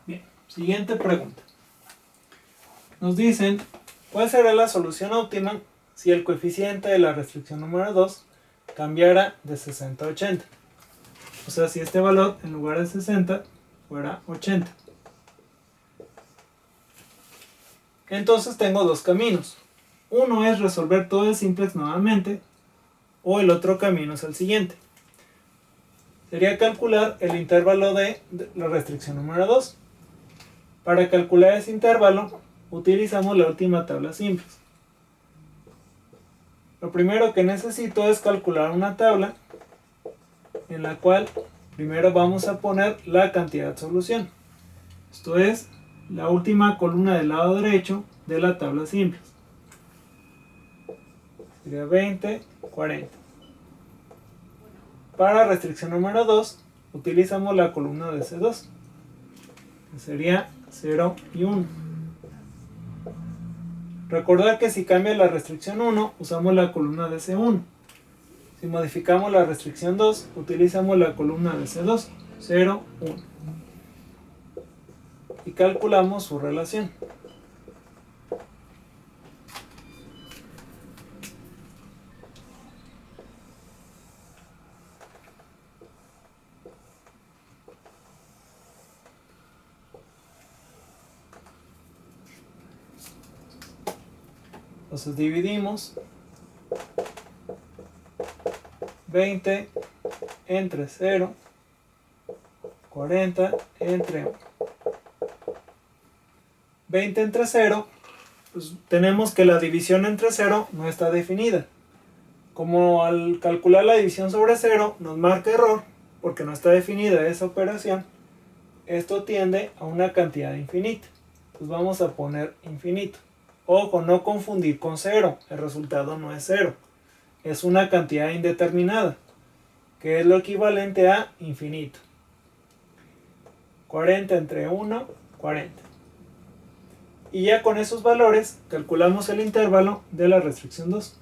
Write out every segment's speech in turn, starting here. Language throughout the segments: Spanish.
Bien, siguiente pregunta. Nos dicen, ¿cuál será la solución óptima si el coeficiente de la restricción número 2 cambiara de 60 a 80? O sea, si este valor en lugar de 60 fuera 80. Entonces tengo dos caminos. Uno es resolver todo el simplex nuevamente, o el otro camino es el siguiente. Sería calcular el intervalo de la restricción número 2. Para calcular ese intervalo, utilizamos la última tabla simplex. Lo primero que necesito es calcular una tabla en la cual primero vamos a poner la cantidad de solución. Esto es la última columna del lado derecho de la tabla simplex. Sería 20, 40. Para restricción número 2 utilizamos la columna de C2, que sería 0 y 1. Recordar que si cambia la restricción 1 usamos la columna de C1. Si modificamos la restricción 2 utilizamos la columna de C2, 0, 1. Y calculamos su relación. Entonces dividimos 20 entre 0, 40 entre 1. 20 entre 0, pues tenemos que la división entre 0 no está definida. Como al calcular la división sobre 0 nos marca error, porque no está definida esa operación, esto tiende a una cantidad infinita. Pues vamos a poner infinito. Ojo, no confundir con 0, el resultado no es 0. Es una cantidad indeterminada, que es lo equivalente a infinito. 40 entre 1, 40. Y ya con esos valores calculamos el intervalo de la restricción 2,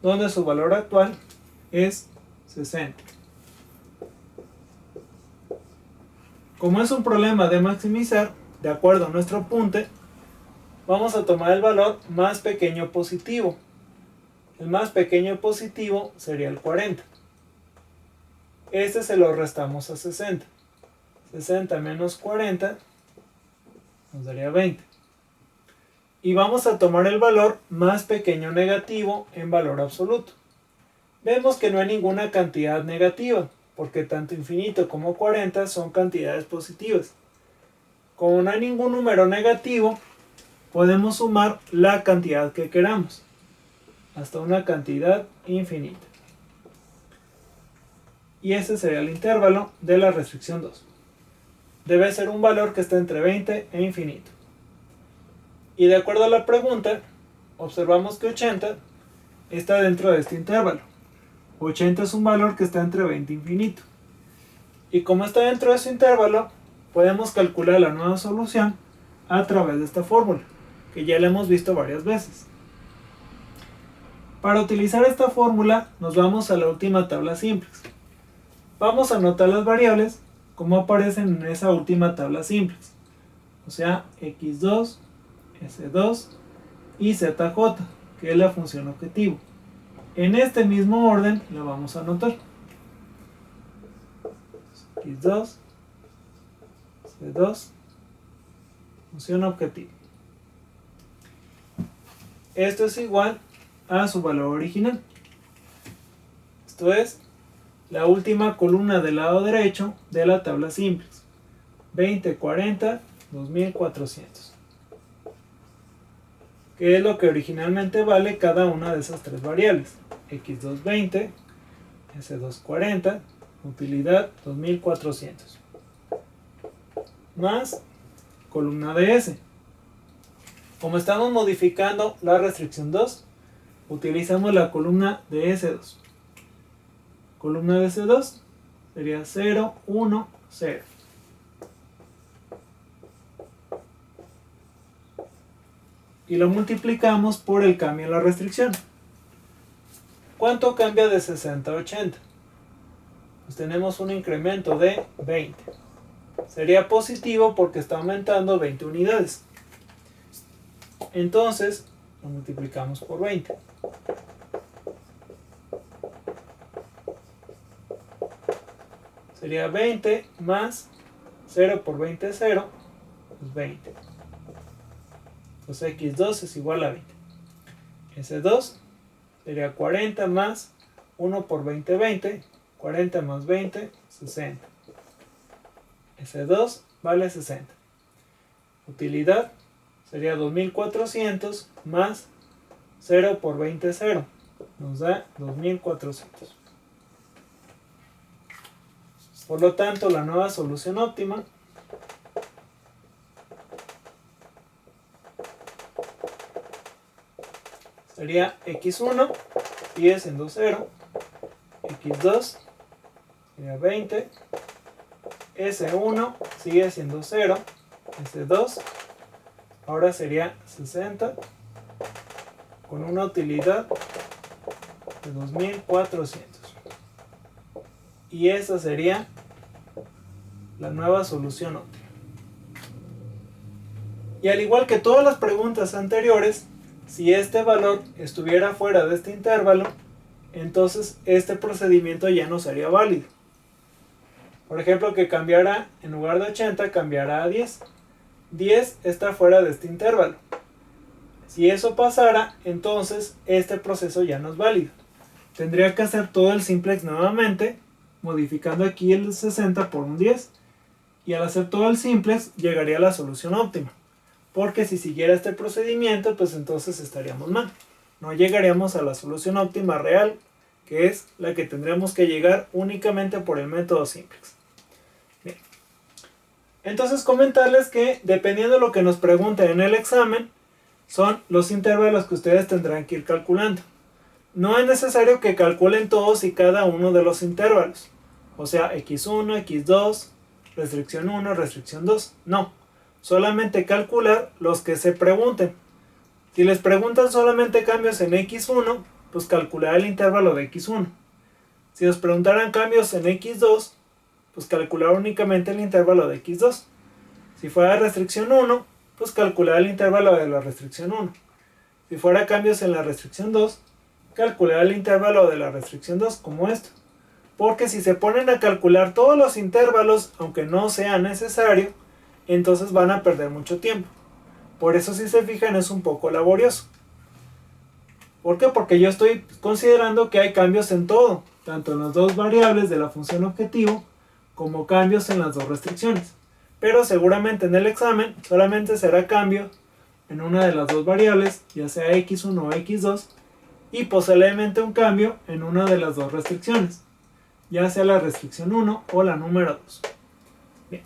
donde su valor actual es 60. Como es un problema de maximizar, de acuerdo a nuestro apunte, vamos a tomar el valor más pequeño positivo. El más pequeño positivo sería el 40. Este se lo restamos a 60. 60 menos 40 nos daría 20. Y vamos a tomar el valor más pequeño negativo en valor absoluto. Vemos que no hay ninguna cantidad negativa, porque tanto infinito como 40 son cantidades positivas. Como no hay ningún número negativo, podemos sumar la cantidad que queramos, hasta una cantidad infinita. Y ese sería el intervalo de la restricción 2. Debe ser un valor que esté entre 20 e infinito. Y de acuerdo a la pregunta, observamos que 80 está dentro de este intervalo. 80 es un valor que está entre 20 e infinito. Y como está dentro de ese intervalo, podemos calcular la nueva solución a través de esta fórmula, que ya la hemos visto varias veces. Para utilizar esta fórmula, nos vamos a la última tabla simplex. Vamos a anotar las variables como aparecen en esa última tabla simplex. O sea, x2, s2 y zj, que es la función objetivo. En este mismo orden la vamos a anotar. x2, c2, función objetivo. Esto es igual a su valor original. Esto es la última columna del lado derecho de la tabla simplex. 20, 40, 2400. Que es lo que originalmente vale cada una de esas tres variables. x2 20, s2 40, utilidad 2400. Más columna de S. Como estamos modificando la restricción 2, utilizamos la columna de S2. Columna de S2 sería 0, 1, 0. Y lo multiplicamos por el cambio en la restricción. ¿Cuánto cambia de 60 a 80? Pues tenemos un incremento de 20. sería positivo porque está aumentando 20 unidades. Entonces lo multiplicamos por 20. Sería 20 más 0 por 20 es 0, es 20. Entonces x2 es igual a 20. S2 sería 40 más 1 por 20, 20. 40 más 20, 60. S2 vale 60. Utilidad sería 2400 más 0 por 20, 0. Nos da 2400. Por lo tanto, la nueva solución óptima sería x1 sigue siendo 0, x2 sería 20, s1 sigue siendo 0, s2 ahora sería 60 con una utilidad de 2400. Y esa sería la nueva solución óptima. Y al igual que todas las preguntas anteriores, si este valor estuviera fuera de este intervalo, entonces este procedimiento ya no sería válido. Por ejemplo, que cambiara, en lugar de 80, cambiara a 10. 10 está fuera de este intervalo. Si eso pasara, entonces este proceso ya no es válido. Tendría que hacer todo el simplex nuevamente, modificando aquí el 60 por un 10. Y al hacer todo el simplex, llegaría a la solución óptima. Porque si siguiera este procedimiento, pues entonces estaríamos mal. No llegaríamos a la solución óptima real, que es la que tendríamos que llegar únicamente por el método simplex. Bien. Entonces comentarles que dependiendo de lo que nos pregunten en el examen, son los intervalos que ustedes tendrán que ir calculando. No es necesario que calculen todos y cada uno de los intervalos. O sea, x1, x2, restricción 1, restricción 2. No. Solamente calcular los que se pregunten. Si les preguntan solamente cambios en x1, pues calcular el intervalo de x1. Si les preguntaran cambios en x2, pues calcular únicamente el intervalo de x2. Si fuera restricción 1, pues calcular el intervalo de la restricción 1. Si fuera cambios en la restricción 2, calcular el intervalo de la restricción 2, como esto. Porque si se ponen a calcular todos los intervalos, aunque no sea necesario, entonces van a perder mucho tiempo. Por eso, si se fijan, es un poco laborioso. ¿Por qué? Porque yo estoy considerando que hay cambios en todo, tanto en las dos variables de la función objetivo, como cambios en las dos restricciones. Pero seguramente en el examen solamente será cambio en una de las dos variables, ya sea x1 o x2, y posiblemente un cambio en una de las dos restricciones, ya sea la restricción 1 o la número 2. Bien.